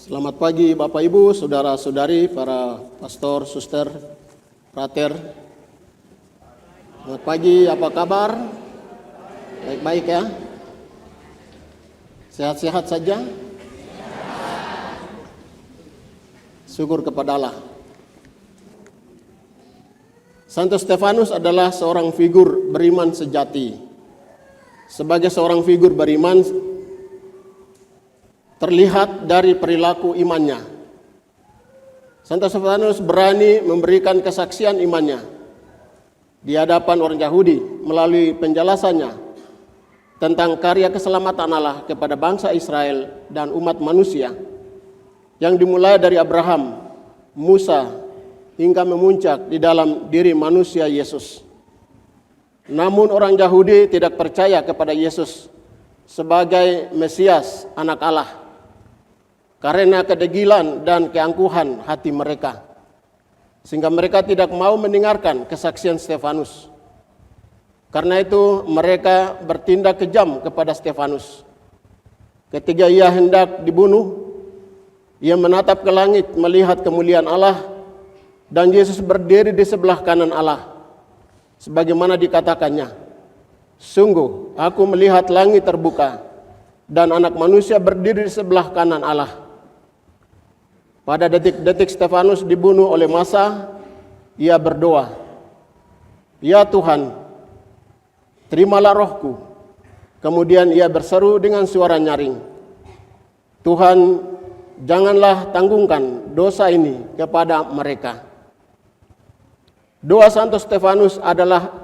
Selamat pagi Bapak Ibu, saudara-saudari, para pastor, suster, frater. Selamat pagi, apa kabar? Baik-baik ya? Sehat-sehat saja? Syukur kepada Allah. Santo Stefanus adalah seorang figur beriman sejati. Sebagai seorang figur beriman, terlihat dari perilaku imannya. Santo Stefanus berani memberikan kesaksian imannya di hadapan orang Yahudi melalui penjelasannya tentang karya keselamatan Allah kepada bangsa Israel dan umat manusia yang dimulai dari Abraham, Musa, hingga memuncak di dalam diri manusia Yesus. Namun orang Yahudi tidak percaya kepada Yesus sebagai Mesias, anak Allah, karena kedegilan dan keangkuhan hati mereka, sehingga mereka tidak mau mendengarkan kesaksian Stefanus. Karena itu mereka bertindak kejam kepada Stefanus. Ketika ia hendak dibunuh, ia menatap ke langit melihat kemuliaan Allah, dan Yesus berdiri di sebelah kanan Allah, sebagaimana dikatakannya, "Sungguh aku melihat langit terbuka dan anak manusia berdiri di sebelah kanan Allah." Pada detik-detik Stefanus dibunuh oleh massa, ia berdoa, "Ya Tuhan, terimalah rohku." Kemudian ia berseru dengan suara nyaring, "Tuhan, janganlah tanggungkan dosa ini kepada mereka." Doa Santo Stefanus adalah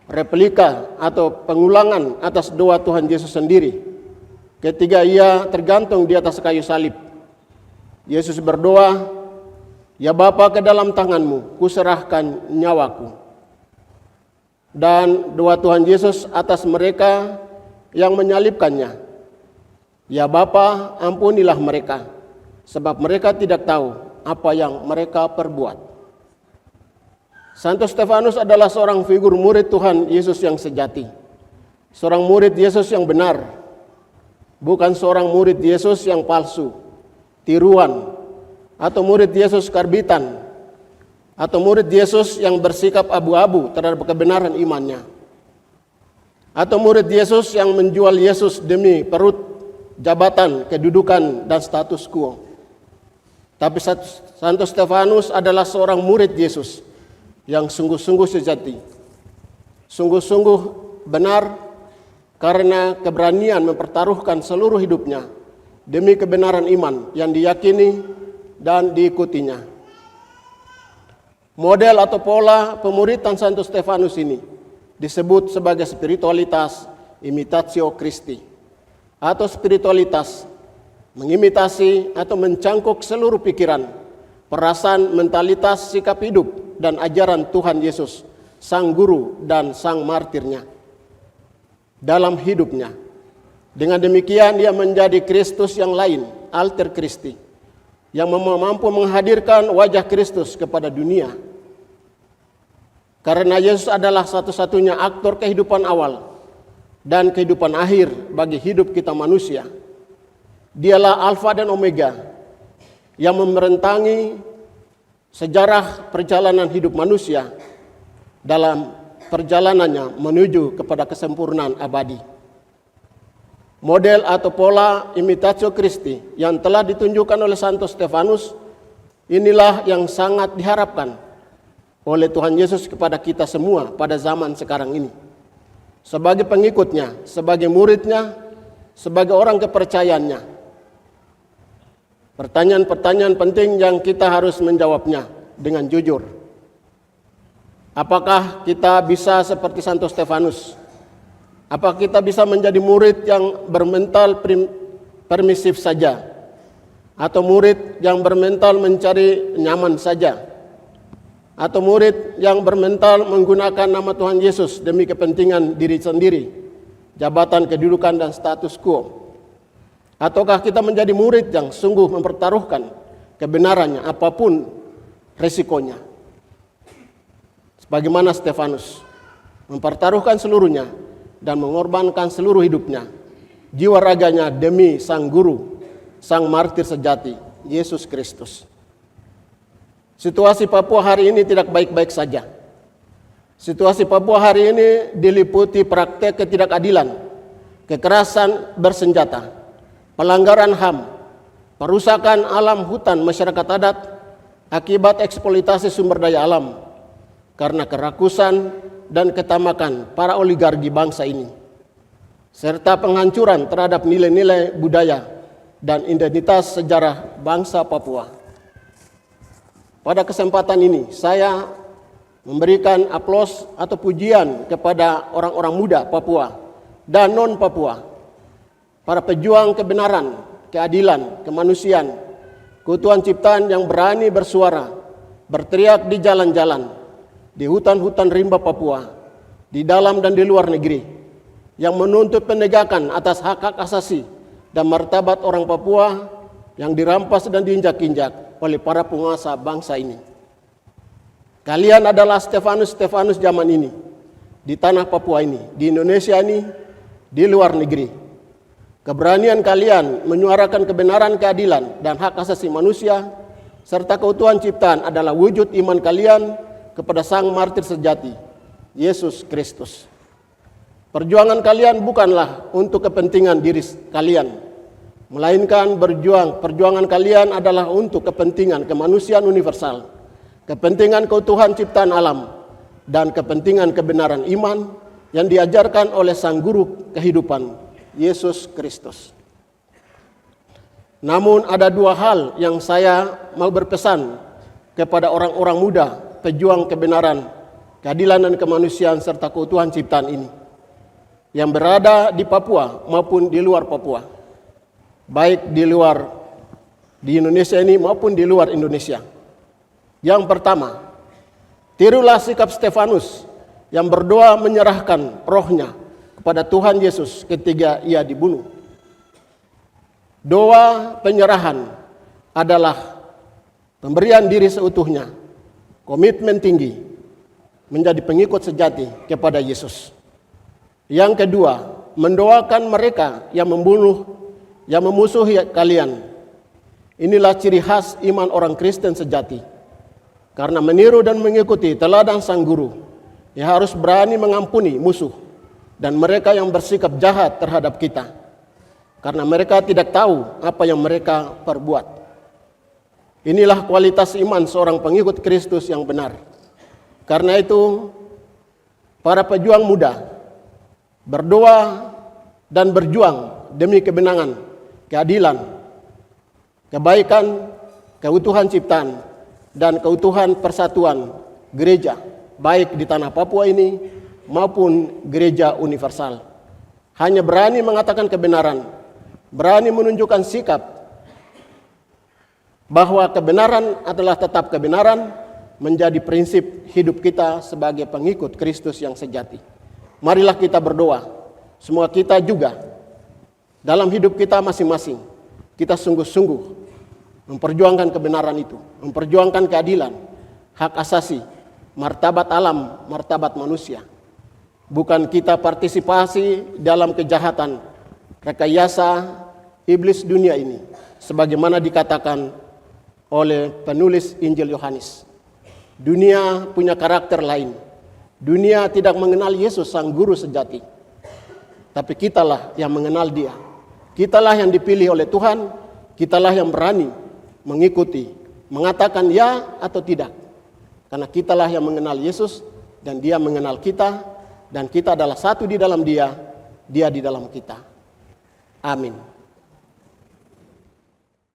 replika atau pengulangan atas doa Tuhan Yesus sendiri ketika ia tergantung di atas kayu salib. Yesus berdoa, "Ya Bapa, ke dalam tanganmu kuserahkan nyawaku." Dan doa Tuhan Yesus atas mereka yang menyalibkannya, "Ya Bapa, ampunilah mereka, sebab mereka tidak tahu apa yang mereka perbuat." Santo Stefanus adalah seorang figur murid Tuhan Yesus yang sejati. Seorang murid Yesus yang benar, bukan seorang murid Yesus yang palsu, tiruan, atau murid Yesus karbitan, atau murid Yesus yang bersikap abu-abu terhadap kebenaran imannya, atau murid Yesus yang menjual Yesus demi perut, jabatan, kedudukan, dan status quo. Tapi Santo Stefanus adalah seorang murid Yesus yang sungguh-sungguh sejati, sungguh-sungguh benar, karena keberanian mempertaruhkan seluruh hidupnya demi kebenaran iman yang diyakini dan diikutinya. Model atau pola pemuridan Santo Stefanus ini disebut sebagai spiritualitas imitatio Christi, atau spiritualitas mengimitasi atau mencangkuk seluruh pikiran, perasaan, mentalitas, sikap hidup, dan ajaran Tuhan Yesus, Sang Guru dan Sang Martirnya dalam hidupnya. Dengan demikian dia menjadi Kristus yang lain, alter Christi, yang mampu menghadirkan wajah Kristus kepada dunia. Karena Yesus adalah satu-satunya aktor kehidupan awal dan kehidupan akhir bagi hidup kita manusia. Dialah Alfa dan Omega yang memerentangi sejarah perjalanan hidup manusia dalam perjalanannya menuju kepada kesempurnaan abadi. Model atau pola imitatio Christi yang telah ditunjukkan oleh Santo Stefanus inilah yang sangat diharapkan oleh Tuhan Yesus kepada kita semua pada zaman sekarang ini. Sebagai pengikutnya, sebagai muridnya, sebagai orang kepercayaannya. Pertanyaan-pertanyaan penting yang kita harus menjawabnya dengan jujur. Apakah kita bisa seperti Santo Stefanus? Apa kita bisa menjadi murid yang bermental permisif saja? Atau murid yang bermental mencari nyaman saja? Atau murid yang bermental menggunakan nama Tuhan Yesus demi kepentingan diri sendiri, jabatan, kedudukan, dan status quo? Ataukah kita menjadi murid yang sungguh mempertaruhkan kebenarannya apapun resikonya? Sebagaimana Stefanus mempertaruhkan seluruhnya dan mengorbankan seluruh hidupnya, jiwa raganya demi Sang Guru, Sang Martir sejati, Yesus Kristus. Situasi Papua hari ini tidak baik-baik saja. Situasi Papua hari ini diliputi praktek ketidakadilan, kekerasan bersenjata, pelanggaran HAM, perusakan alam hutan masyarakat adat akibat eksploitasi sumber daya alam karena kerakusan dan ketamakan para oligarki bangsa ini, serta penghancuran terhadap nilai-nilai budaya dan identitas sejarah bangsa Papua. Pada kesempatan ini, saya memberikan aplaus atau pujian kepada orang-orang muda Papua dan non-Papua, para pejuang kebenaran, keadilan, kemanusiaan, keutuhan ciptaan yang berani bersuara, berteriak di jalan-jalan, di hutan-hutan rimba Papua, di dalam dan di luar negeri, yang menuntut penegakan atas hak-hak asasi dan martabat orang Papua yang dirampas dan diinjak-injak oleh para penguasa bangsa ini. Kalian adalah Stefanus-Stefanus zaman ini, di tanah Papua ini, di Indonesia ini, di luar negeri. Keberanian kalian menyuarakan kebenaran, keadilan, dan hak asasi manusia, serta keutuhan ciptaan adalah wujud iman kalian kepada Sang Martir sejati, Yesus Kristus. Perjuangan kalian bukanlah untuk kepentingan diri kalian, melainkan perjuangan kalian adalah untuk kepentingan kemanusiaan universal, kepentingan keutuhan ciptaan alam, dan kepentingan kebenaran iman yang diajarkan oleh Sang Guru kehidupan, Yesus Kristus. Namun ada dua hal yang saya mau berpesan kepada orang-orang muda, pejuang kebenaran, keadilan dan kemanusiaan serta keutuhan ciptaan ini, yang berada di Papua maupun di luar Papua, baik di Indonesia ini maupun di luar Indonesia. Yang pertama, tirulah sikap Stefanus yang berdoa menyerahkan rohnya kepada Tuhan Yesus ketika ia dibunuh. Doa penyerahan adalah pemberian diri seutuhnya, komitmen tinggi, menjadi pengikut sejati kepada Yesus. Yang kedua, mendoakan mereka yang membunuh, yang memusuhi kalian. Inilah ciri khas iman orang Kristen sejati. Karena meniru dan mengikuti teladan Sang Guru, ia harus berani mengampuni musuh dan mereka yang bersikap jahat terhadap kita, karena mereka tidak tahu apa yang mereka perbuat. Inilah kualitas iman seorang pengikut Kristus yang benar. Karena itu, para pejuang muda berdoa dan berjuang demi kebenaran, keadilan, kebaikan, keutuhan ciptaan, dan keutuhan persatuan gereja, baik di tanah Papua ini maupun gereja universal. Hanya berani mengatakan kebenaran, berani menunjukkan sikap bahwa kebenaran adalah tetap kebenaran, menjadi prinsip hidup kita sebagai pengikut Kristus yang sejati. Marilah kita berdoa, semua kita juga dalam hidup kita masing-masing, kita sungguh-sungguh memperjuangkan kebenaran itu, memperjuangkan keadilan, hak asasi, martabat alam, martabat manusia. Bukan kita partisipasi dalam kejahatan, rekayasa iblis dunia ini, sebagaimana dikatakan oleh penulis Injil Yohanes. Dunia punya karakter lain. Dunia tidak mengenal Yesus Sang Guru sejati. Tapi kitalah yang mengenal Dia. Kitalah yang dipilih oleh Tuhan, kitalah yang berani mengikuti, mengatakan ya atau tidak. Karena kitalah yang mengenal Yesus dan Dia mengenal kita, dan kita adalah satu di dalam Dia, Dia di dalam kita. Amin.